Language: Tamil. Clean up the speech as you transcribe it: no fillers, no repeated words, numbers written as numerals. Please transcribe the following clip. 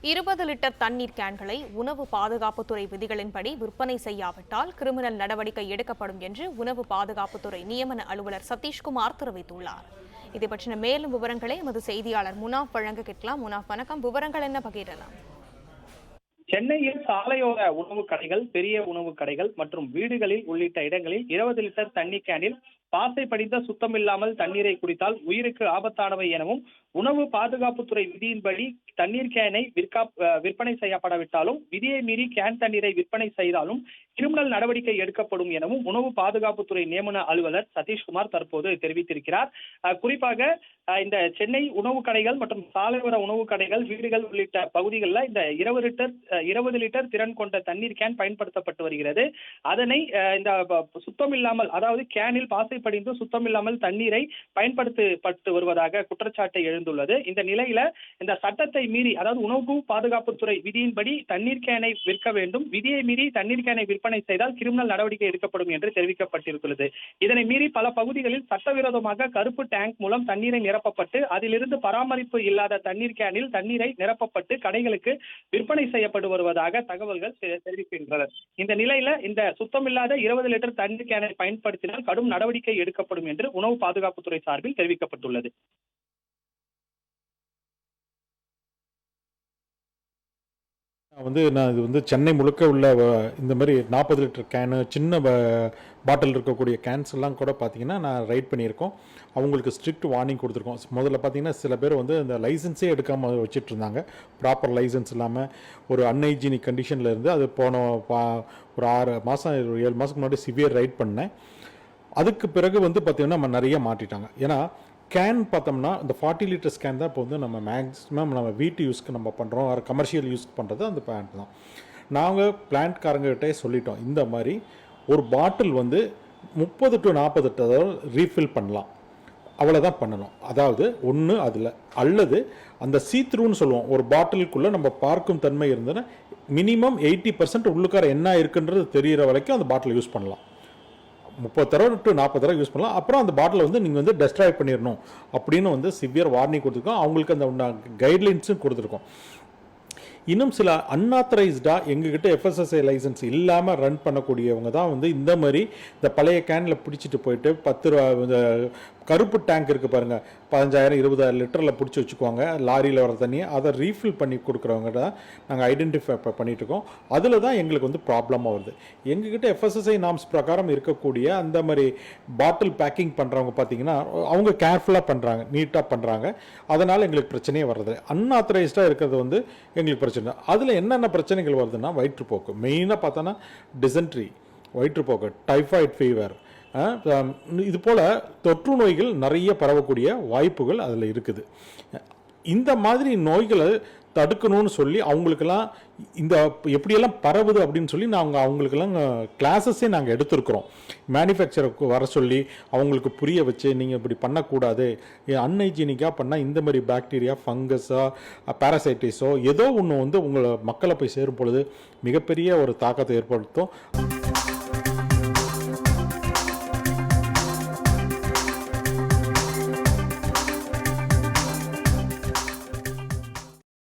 20 லிட்டர் தண்ணீர் கேன்களை உணவு பாதுகாப்புத்துறை விதிகளின்படி விற்பனை செய்யாவிட்டால் கிரிமினல் நடவடிக்கை எடுக்கப்படும் என்று உணவு பாதுகாப்புத்துறை நியமன அலுவலர் சதீஷ்குமார் தெரிவித்துள்ளார். இதை பற்றின மேலும் விவரங்களை எமது செய்தியாளர் முனாஃப் வழங்க கேட்கலாம். முனாஃப், வணக்கம். விவரங்கள் என்ன பகிரலாம்? சென்னையில் சாலையோர உணவு கடைகள், பெரிய உணவு கடைகள் மற்றும் வீடுகளில் உள்ளிட்ட இடங்களில் 20 லிட்டர் தண்ணீர் கேனில் பாசை படிந்த சுத்தமில்லாமல் தண்ணீரை குடித்தால் உயிருக்கு ஆபத்தானவை எனவும் உணவு பாதுகாப்புத்துறை விதியின்படி தண்ணீர் கேனை விற்பனை செய்யப்படாவிட்டாலும் விதியை மீறி கேன் தண்ணீரை விற்பனை செய்தாலும் கிரிமினல் நடவடிக்கை எடுக்கப்படும் எனவும் உணவு பாதுகாப்புத்துறை நியமன அலுவலர் சதீஷ்குமார் தற்போது தெரிவித்திருக்கிறார். குறிப்பாக இந்த சென்னை உணவு கடைகள் மற்றும் சாலையோர உணவு கடைகள், வீடுகள் உள்ளிட்ட பகுதிகளில் இந்த 20 லிட்டர் திறன் கொண்ட தண்ணீர் கேன் பயன்படுத்தப்பட்டு வருகிறது. அதனை இந்த சுத்தமில்லாமல், அதாவது கேனில் பாசை படிந்து சுத்தமில்லாமல் தண்ணீரை பயன்படுத்தப்பட்டு வருவதாக குற்றச்சாட்டு எழுந்துள்ளது. இந்த நிலையில இந்த சட்டத்தை மீறி, அதாவது உணவு பாதுகாப்புத்துறை விதியின்படி தண்ணீர் கேனை விற்க வேண்டும், விதியை மீறி தண்ணீர் கேனை விற்பனை செய்தால் கிரிமினல் நடவடிக்கை எடுக்கப்படும் என்று தெரிவிக்கப்பட்டிருக்கிறது. இதனை மீறி பல பகுதிகளில் சட்டவிரோதமாக கருப்பு டேங்க் மூலம் தண்ணீரை நிரப்பப்பட்டு அதிலிருந்து பராமரிப்பு இல்லாத தண்ணீர் கேனில் தண்ணீரை நிரப்பப்பட்டு கடைகளுக்கு விற்பனை செய்யப்பட்டு வருவதாக தகவல்கள் தெரிவிக்கின்றனர். இந்த நிலையில இந்த சுத்தமில்லாத 20 லிட்டர் தண்ணீர் கேனை பயன்படுத்தினால் கடும் நடவடிக்கை எடுக்கப்படும் என்று உணவு பாதுகாப்புத்துறை சார்பில் தெரிவிக்கப்பட்டுள்ளது. இது சென்னை முழுக்க உள்ள இந்த மாதிரி 40 லிட்டர் கேனு, சின்ன பாட்டில் இருக்கக்கூடிய கேன்ஸ் எல்லாம் கூட பார்த்தீங்கன்னா நான் ரைட் பண்ணியிருக்கோம். அவங்களுக்கு ஸ்ட்ரிக்ட் வார்னிங் கொடுத்துருக்கோம். முதல்ல பார்த்தீங்கன்னா சில பேர் இந்த லைசன்ஸே எடுக்காமல் வச்சுட்டு இருந்தாங்க. ப்ராப்பர் லைசன்ஸ் இல்லாமல் ஒரு அன்ஹைஜீனிக் கண்டிஷனில் இருந்து அது போன ஒரு 6 மாதம் 7 மாதத்துக்கு முன்னாடி சிவியர் ரைட் பண்ணேன். அதுக்கு பிறகு பார்த்தீங்கன்னா நம்ம நிறைய மாட்டிட்டாங்க. ஏன்னா கேன் பார்த்தோம்னா இந்த 40 லிட்டர்ஸ் கேன் தான் இப்போ நம்ம மேக்ஸிமம் நம்ம வீட்டு யூஸ்க்கு நம்ம பண்ணுறோம், கமர்ஷியல் யூஸ்க்கு பண்ணுறது அந்த பிளான்ட் தான். நாங்கள் பிளான்ட்காரங்கிட்டே சொல்லிட்டோம், இந்த மாதிரி ஒரு பாட்டில் 30 to 40 தடவை ரீஃபில் பண்ணலாம், அவ்வளோதான் பண்ணணும். அதாவது ஒன்று அதில், அல்லது அந்த சீத்ரூன்னு சொல்லுவோம், ஒரு பாட்டிலுக்குள்ளே நம்ம பார்க்கும் தன்மை இருந்ததுன்னா மினிமம் 80% உள்ளுக்கார என்ன இருக்குன்றது தெரிகிற வரைக்கும் அந்த பாட்டில் யூஸ் பண்ணலாம். 30 தடவை to 40 தடவை யூஸ் பண்ணலாம். அப்புறம் அந்த பாட்டிலை நீங்கள் டெஸ்ட்ராய் பண்ணிடணும் அப்படின்னு சிவியர் வார்னிங் கொடுத்துருக்கோம். அவங்களுக்கு அந்த கைட்லைன்ஸும் கொடுத்துருக்கோம். இன்னும் சில அன்ஆத்தரைஸ்டாக எங்ககிட்ட FSSAI லைசன்ஸ் இல்லாமல் ரன் பண்ணக்கூடியவங்க தான் இந்த மாதிரி இந்த பழைய கேனில் பிடிச்சிட்டு போயிட்டு 10 ரூபா இந்த கருப்பு டேங்க் இருக்குது பாருங்கள், 15,000-20,000 லிட்டரில் பிடிச்சி வச்சுக்குவாங்க லாரியில் வர தண்ணியை, அதை ரீஃபில் பண்ணி கொடுக்குறவங்க தான் நாங்கள் ஐடென்டிஃபை பண்ணிகிட்ருக்கோம். அதில் தான் எங்களுக்கு ப்ராப்ளமாக வருது. எங்ககிட்ட FSSAI நார்ம்ஸ் பிரகாரம் இருக்கக்கூடிய அந்த மாதிரி பாட்டில் பேக்கிங் பண்ணுறவங்க பார்த்திங்கன்னா அவங்க கேர்ஃபுல்லாக பண்ணுறாங்க, நீட்டாக பண்ணுறாங்க. அதனால் எங்களுக்கு பிரச்சனையே வர்றது. அன்ஆத்தரைஸ்டாக இருக்கிறது எங்களுக்கு பிரச்சனை. அதில் என்னென்ன பிரச்சனைகள் வருதுன்னா வயிற்றுப்போக்கு, மெயினாக பார்த்தோன்னா டிசென்ட்ரி, வயிற்றுப்போக்கு, டைஃபாய்டு ஃபீவர், இது போல் தொற்று நோய்கள் நிறைய பரவக்கூடிய வாய்ப்புகள் அதில் இருக்குது. இந்த மாதிரி நோய்களை தடுக்கணும்னு சொல்லி அவங்களுக்கெல்லாம் இந்த எப்படியெல்லாம் பரவுது அப்படின்னு சொல்லி நாங்கள் அவங்களுக்கெல்லாம் கிளாஸஸே நாங்கள் எடுத்துருக்குறோம். மேனுஃபேக்சருக்கு வர சொல்லி அவங்களுக்கு புரிய வச்சு நீங்கள் இப்படி பண்ணக்கூடாது, அன்ஹைஜீனிக்காக பண்ணால் இந்த மாதிரி பாக்டீரியா, ஃபங்கஸோ, பேரசைட்டிஸோ ஏதோ ஒன்று உங்களை மக்களை போய் சேரும் பொழுது மிகப்பெரிய ஒரு தாக்கத்தை ஏற்படுத்தும்.